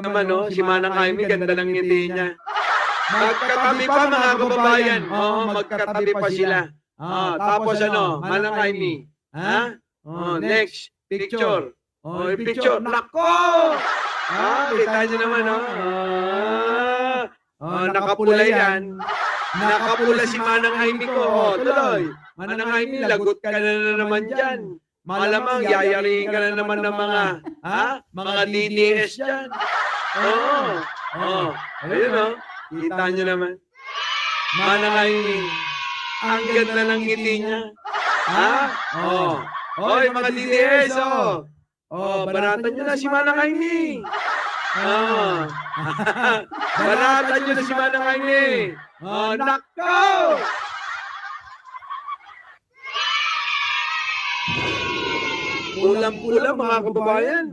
naman, no? Si Manang Jaime, ganda ng ngiti niya. Magkatabi pa, mga kababayan. Oo, magkatabi pa sila. Tapos ano, Manang Jaime. Ha? Next, picture. Yung picture. Nako! Kita niyo naman, no? Nakapula yan. Nakapula si Manang Jaime ko. Tuloy. Manang Jaime, lagot ka na naman dyan. Malamang, yayariin ka na naman ng mga DDS dyan. Ayun, no? Kita nyo naman. Manang Jaime, ang ganda ng ngiti niya. Hoy, mga DDS, banatan nyo na si Manang Jaime. Banatan nyo na si Manang Jaime. Nako! Pulang-pula, mga kababayan.